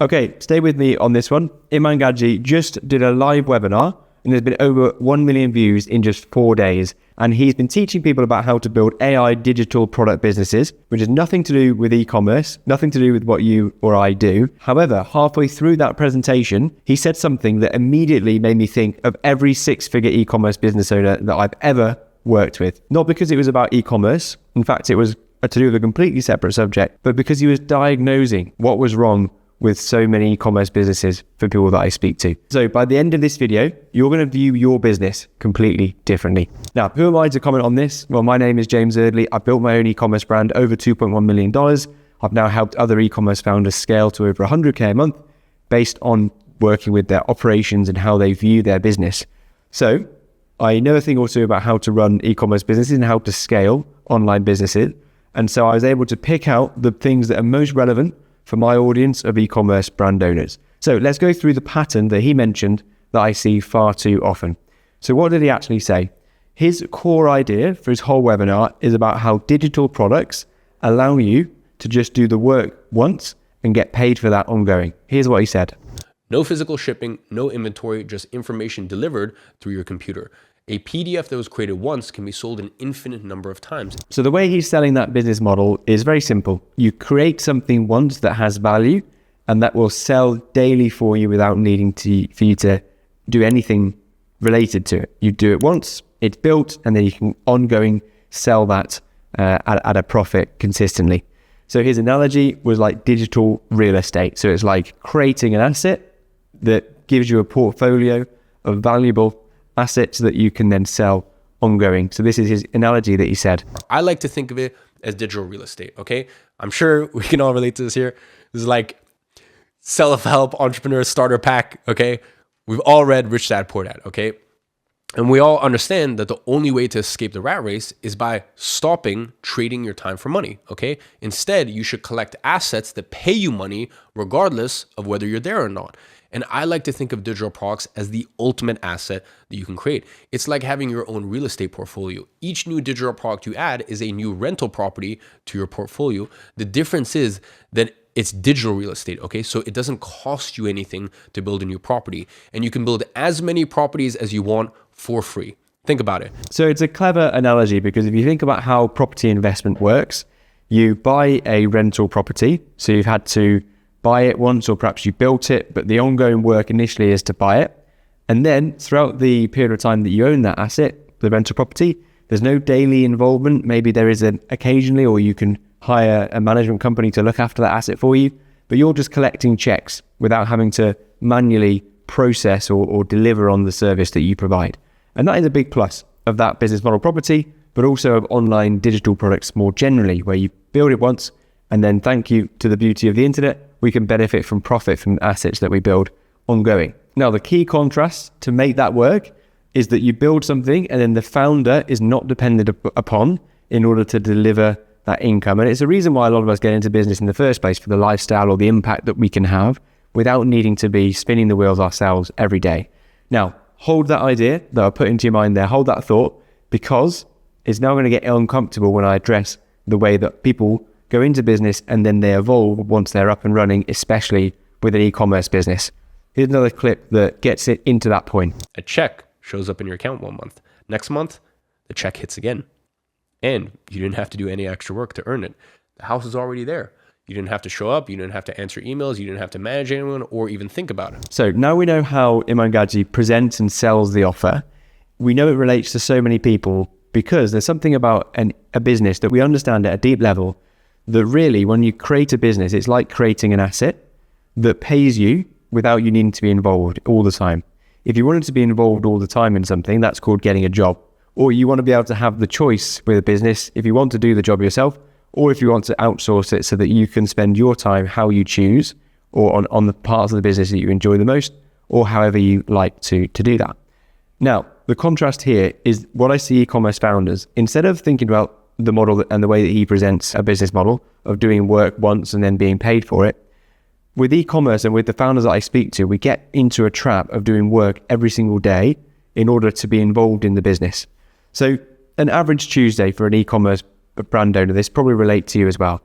Okay, stay with me on this one. Iman Gadzhi just did a live webinar and there's been over 1 million views in just 4 days. And he's been teaching people about how to build AI digital product businesses, which has nothing to do with e-commerce, nothing to do with what you or I do. However, halfway through that presentation, he said something that immediately made me think of every six-figure e-commerce business owner that I've ever worked with. Not because it was about e-commerce. In fact, it was to do with a completely separate subject, but because he was diagnosing what was wrong with so many e-commerce businesses for people that I speak to. So by the end of this video, you're going to view your business completely differently. Now, who am I to comment on this? Well, my name is James Eardley. I've built my own e-commerce brand over $2.1 million. I've now helped other e-commerce founders scale to over 100K a month based on working with their operations and how they view their business. So I know a thing or two about how to run e-commerce businesses and how to scale online businesses. And so I was able to pick out the things that are most relevant for my audience of e-commerce brand owners. So let's go through the pattern that he mentioned that I see far too often. So what did he actually say? His core idea for his whole webinar is about how digital products allow you to just do the work once and get paid for that ongoing. Here's what he said. No physical shipping, no inventory, just information delivered through your computer. A PDF that was created once can be sold an infinite number of times. So the way he's selling that business model is very simple. You create something once that has value and that will sell daily for you without needing for you to do anything related to it. You do it once, it's built, and then you can ongoing sell that at a profit consistently. So his analogy was like digital real estate. So it's like creating an asset that gives you a portfolio of valuable assets that you can then sell ongoing. So this is his analogy that he said. I like to think of it as digital real estate, okay? I'm sure we can all relate to this here. This is like self-help entrepreneur starter pack, okay? We've all read Rich Dad Poor Dad, okay? And we all understand that the only way to escape the rat race is by stopping trading your time for money, okay? Instead, you should collect assets that pay you money regardless of whether you're there or not. And I like to think of digital products as the ultimate asset that you can create. It's like having your own real estate portfolio. Each new digital product you add is a new rental property to your portfolio. The difference is that it's digital real estate, okay? So it doesn't cost you anything to build a new property. And you can build as many properties as you want for free. Think about it. So it's a clever analogy because if you think about how property investment works, you buy a rental property. So you've had to buy it once, or perhaps you built it, but the ongoing work initially is to buy it. And then throughout the period of time that you own that asset, the rental property, there's no daily involvement. Maybe there is occasionally, or you can hire a management company to look after that asset for you, but you're just collecting checks without having to manually process or deliver on the service that you provide. And that is a big plus of that business model property, but also of online digital products more generally, where you build it once, and then thank you to the beauty of the internet, we can benefit from profit from assets that we build ongoing. Now, the key contrast to make that work is that you build something and then the founder is not dependent upon in order to deliver that income. And it's the reason why a lot of us get into business in the first place, for the lifestyle or the impact that we can have without needing to be spinning the wheels ourselves every day. Now, hold that idea that I put into your mind there, hold that thought, because it's now going to get uncomfortable when I address the way that people go into business and then they evolve once they're up and running, especially with an e-commerce business. Here's another clip that gets it into that point. A check shows up in your account one month. Next month, the check hits again. And you didn't have to do any extra work to earn it. The house is already there. You didn't have to show up. You didn't have to answer emails. You didn't have to manage anyone or even think about it. So now we know how Iman Gadzhi presents and sells the offer. We know it relates to so many people because there's something about a business that we understand at a deep level that really, when you create a business, it's like creating an asset that pays you without you needing to be involved all the time. If you wanted to be involved all the time in something, that's called getting a job. Or you want to be able to have the choice with a business if you want to do the job yourself, or if you want to outsource it so that you can spend your time how you choose, or on the parts of the business that you enjoy the most, or however you like to do that. Now, the contrast here is what I see e-commerce founders, instead of thinking about the model and the way that he presents a business model of doing work once and then being paid for it, with e-commerce and with the founders that I speak to, we get into a trap of doing work every single day in order to be involved in the business. So an average Tuesday for an e-commerce brand owner, this probably relate to you as well.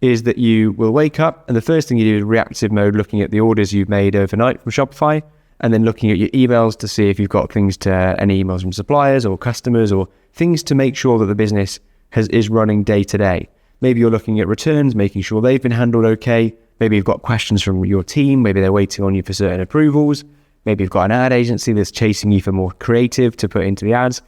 is that you will wake up and the first thing you do is reactive mode, looking at the orders you've made overnight from Shopify, and then looking at your emails to see if you've got things any emails from suppliers or customers or things to make sure that the business is running day to day. Maybe you're looking at returns, making sure they've been handled okay. Maybe you've got questions from your team. Maybe they're waiting on you for certain approvals. Maybe you've got an ad agency that's chasing you for more creative to put into the ads.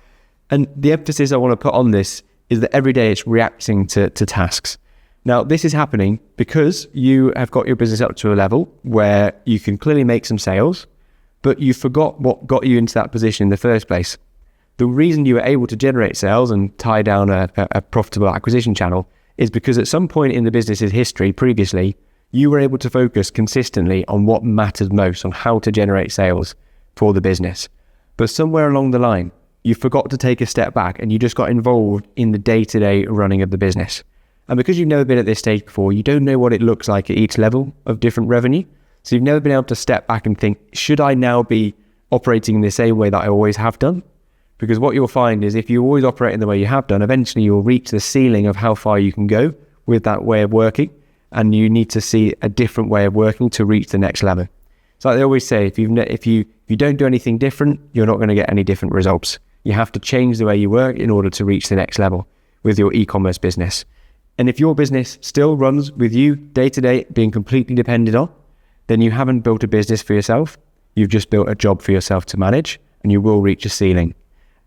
And the emphasis I want to put on this is that every day it's reacting to tasks. Now, this is happening because you have got your business up to a level where you can clearly make some sales, but you forgot what got you into that position in the first place. The reason you were able to generate sales and tie down a profitable acquisition channel is because at some point in the business's history previously, you were able to focus consistently on what matters most, on how to generate sales for the business. But somewhere along the line, you forgot to take a step back and you just got involved in the day-to-day running of the business. And because you've never been at this stage before, you don't know what it looks like at each level of different revenue. So you've never been able to step back and think, should I now be operating in the same way that I always have done? Because what you'll find is if you always operate in the way you have done, eventually you'll reach the ceiling of how far you can go with that way of working. And you need to see a different way of working to reach the next level. So like they always say, if you don't do anything different, you're not going to get any different results. You have to change the way you work in order to reach the next level with your e-commerce business. And if your business still runs with you day to day being completely dependent on, then you haven't built a business for yourself. You've just built a job for yourself to manage, and you will reach a ceiling.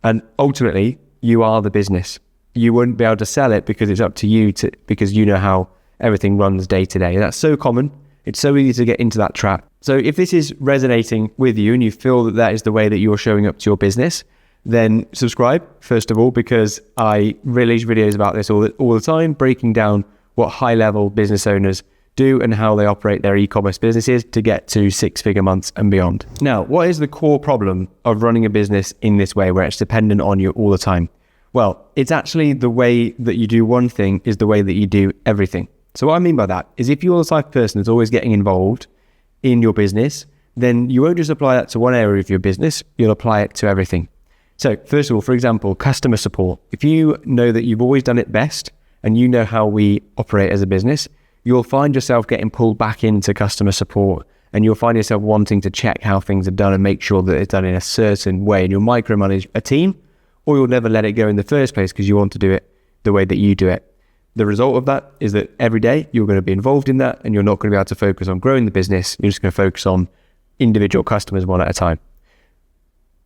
And ultimately, you are the business. You wouldn't be able to sell it because it's up to you because you know how everything runs day to day. That's so common. It's so easy to get into that trap. So if this is resonating with you and you feel that that is the way that you're showing up to your business, then subscribe, first of all, because I release videos about this all the time, breaking down what high-level business owners do and how they operate their e-commerce businesses to get to six-figure months and beyond. Now, what is the core problem of running a business in this way where it's dependent on you all the time? Well, it's actually the way that you do one thing is the way that you do everything. So what I mean by that is if you're the type of person that's always getting involved in your business, then you won't just apply that to one area of your business, you'll apply it to everything. So first of all, for example, customer support. If you know that you've always done it best and you know how we operate as a business, you'll find yourself getting pulled back into customer support and you'll find yourself wanting to check how things are done and make sure that it's done in a certain way, and you'll micromanage a team, or you'll never let it go in the first place because you want to do it the way that you do it. The result of that is that every day you're going to be involved in that and you're not going to be able to focus on growing the business. You're just going to focus on individual customers one at a time.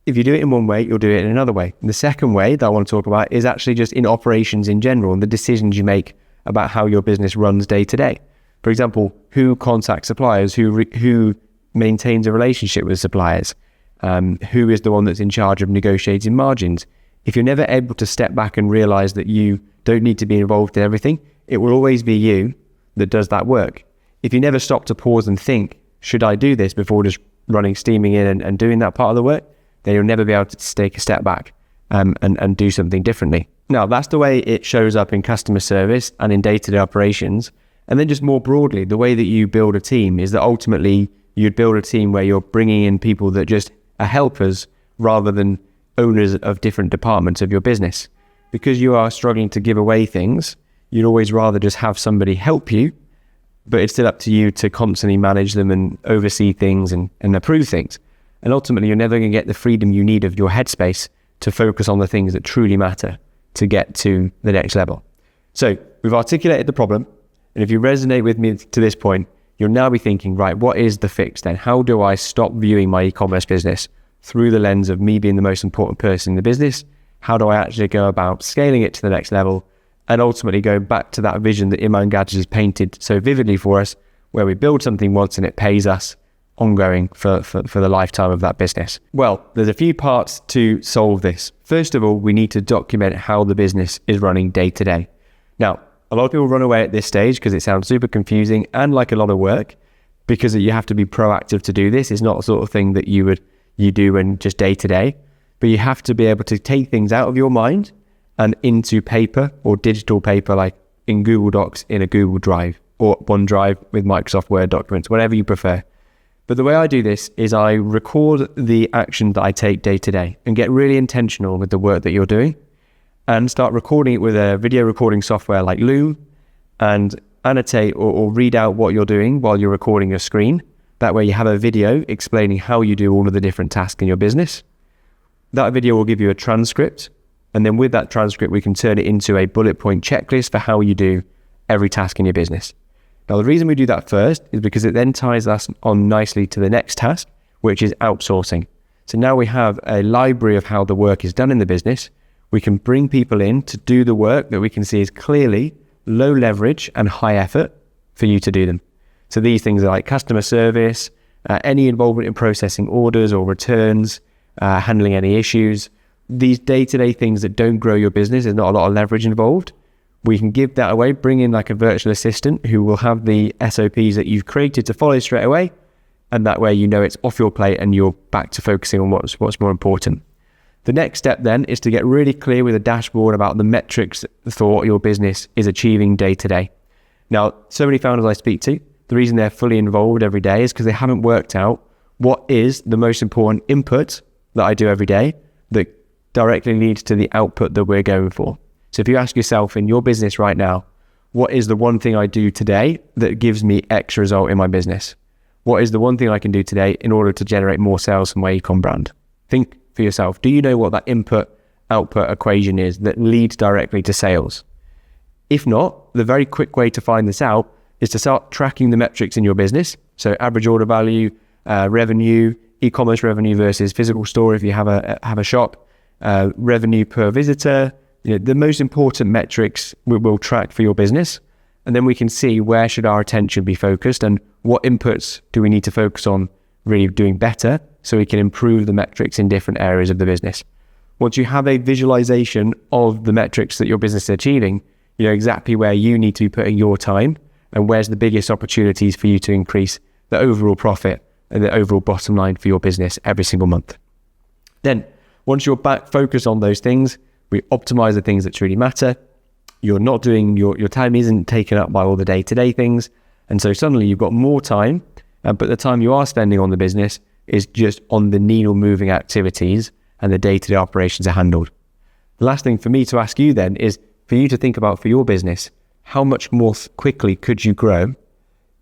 If you do it in one way, you'll do it in another way. And the second way that I want to talk about is actually just in operations in general and the decisions you make about how your business runs day to day. For example, who contacts suppliers, who maintains a relationship with suppliers, who is the one that's in charge of negotiating margins. If you're never able to step back and realize that you don't need to be involved in everything, it will always be you that does that work. If you never stop to pause and think, should I do this before just steaming in and doing that part of the work, then you'll never be able to take a step back and do something differently. Now, that's the way it shows up in customer service and in day-to-day operations. And then just more broadly, the way that you build a team is that ultimately you'd build a team where you're bringing in people that just are helpers rather than owners of different departments of your business. Because you are struggling to give away things, you'd always rather just have somebody help you, but it's still up to you to constantly manage them and oversee things and approve things. And ultimately, you're never going to get the freedom you need of your headspace to focus on the things that truly matter to get to the next level. So we've articulated the problem. And if you resonate with me to this point, you'll now be thinking, right, what is the fix then? How do I stop viewing my e-commerce business through the lens of me being the most important person in the business? How do I actually go about scaling it to the next level and ultimately go back to that vision that Iman Gadzhi has painted so vividly for us, where we build something once and it pays us ongoing for the lifetime of that business? Well, there's a few parts to solve this. First of all, we need to document how the business is running day to day. Now, a lot of people run away at this stage because it sounds super confusing and like a lot of work, because you have to be proactive to do this. It's not the sort of thing that you do in just day to day, but you have to be able to take things out of your mind and into paper or digital paper, like in Google Docs, in a Google Drive or OneDrive with Microsoft Word documents, whatever you prefer. But the way I do this is I record the action that I take day to day and get really intentional with the work that you're doing and start recording it with a video recording software like Loom. And annotate or read out what you're doing while you're recording your screen. That way you have a video explaining how you do all of the different tasks in your business. That video will give you a transcript. And then with that transcript, we can turn it into a bullet point checklist for how you do every task in your business. Now, the reason we do that first is because it then ties us on nicely to the next task, which is outsourcing. So now we have a library of how the work is done in the business. We can bring people in to do the work that we can see is clearly low leverage and high effort for you to do them. So these things are like customer service, any involvement in processing orders or returns, handling any issues. These day-to-day things that don't grow your business, there's not a lot of leverage involved. We can give that away, bring in like a virtual assistant who will have the SOPs that you've created to follow straight away. And that way, you know, it's off your plate and you're back to focusing on what's more important. The next step then is to get really clear with a dashboard about the metrics for what your business is achieving day to day. Now, so many founders I speak to, the reason they're fully involved every day is because they haven't worked out what is the most important input that I do every day that directly leads to the output that we're going for. So if you ask yourself in your business right now, what is the one thing I do today that gives me X result in my business? What is the one thing I can do today in order to generate more sales for my Ecom brand? Think for yourself. Do you know what that input-output equation is that leads directly to sales? If not, the very quick way to find this out is to start tracking the metrics in your business. So average order value, revenue, e-commerce revenue versus physical store if you have a shop, revenue per visitor. You know, the most important metrics we'll track for your business. And then we can see where should our attention be focused and what inputs do we need to focus on really doing better so we can improve the metrics in different areas of the business. Once you have a visualization of the metrics that your business is achieving, you know exactly where you need to be putting your time and where's the biggest opportunities for you to increase the overall profit and the overall bottom line for your business every single month. Then, once you're back focused on those things, we optimize the things that truly matter. You're not doing, your time isn't taken up by all the day-to-day things. And so suddenly you've got more time, but the time you are spending on the business is just on the needle-moving activities and the day-to-day operations are handled. The last thing for me to ask you then is for you to think about for your business, how much more quickly could you grow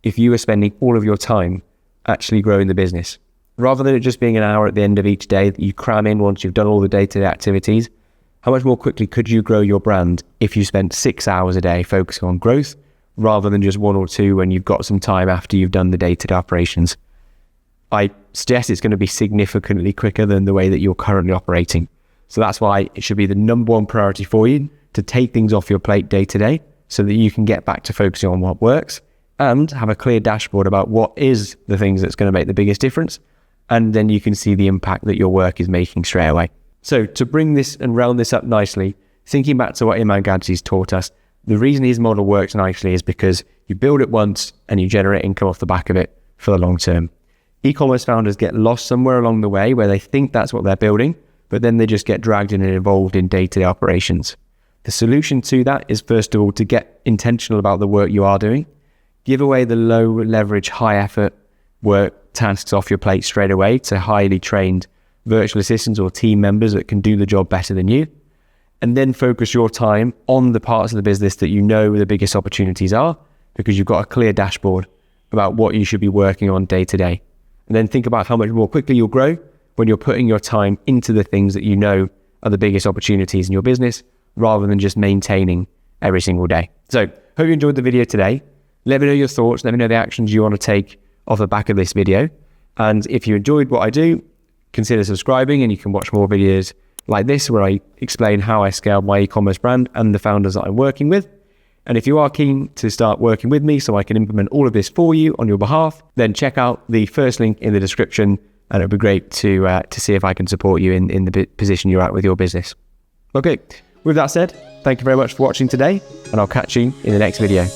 if you were spending all of your time actually growing the business? Rather than it just being an hour at the end of each day that you cram in once you've done all the day-to-day activities, how much more quickly could you grow your brand if you spent 6 hours a day focusing on growth rather than just 1 or 2 when you've got some time after you've done the day-to-day operations? I suggest it's going to be significantly quicker than the way that you're currently operating. So that's why it should be the number one priority for you to take things off your plate day to day so that you can get back to focusing on what works and have a clear dashboard about what is the things that's going to make the biggest difference. And then you can see the impact that your work is making straight away. So to bring this and round this up nicely, thinking back to what Iman Gadzhi's taught us, the reason his model works nicely is because you build it once and you generate income off the back of it for the long term. E-commerce founders get lost somewhere along the way where they think that's what they're building, but then they just get dragged in and involved in day-to-day operations. The solution to that is, first of all, to get intentional about the work you are doing. Give away the low leverage, high effort work tasks off your plate straight away to highly trained virtual assistants or team members that can do the job better than you. And then focus your time on the parts of the business that you know the biggest opportunities are, because you've got a clear dashboard about what you should be working on day to day. And then think about how much more quickly you'll grow when you're putting your time into the things that you know are the biggest opportunities in your business, rather than just maintaining every single day. So hope you enjoyed the video today. Let me know your thoughts. Let me know the actions you want to take off the back of this video. And if you enjoyed what I do, consider subscribing and you can watch more videos like this where I explain how I scaled my e-commerce brand and the founders that I'm working with. And if you are keen to start working with me so I can implement all of this for you on your behalf, then check out the first link in the description and it'd be great to see if I can support you in the position you're at with your business. Okay, with that said, thank you very much for watching today and I'll catch you in the next video.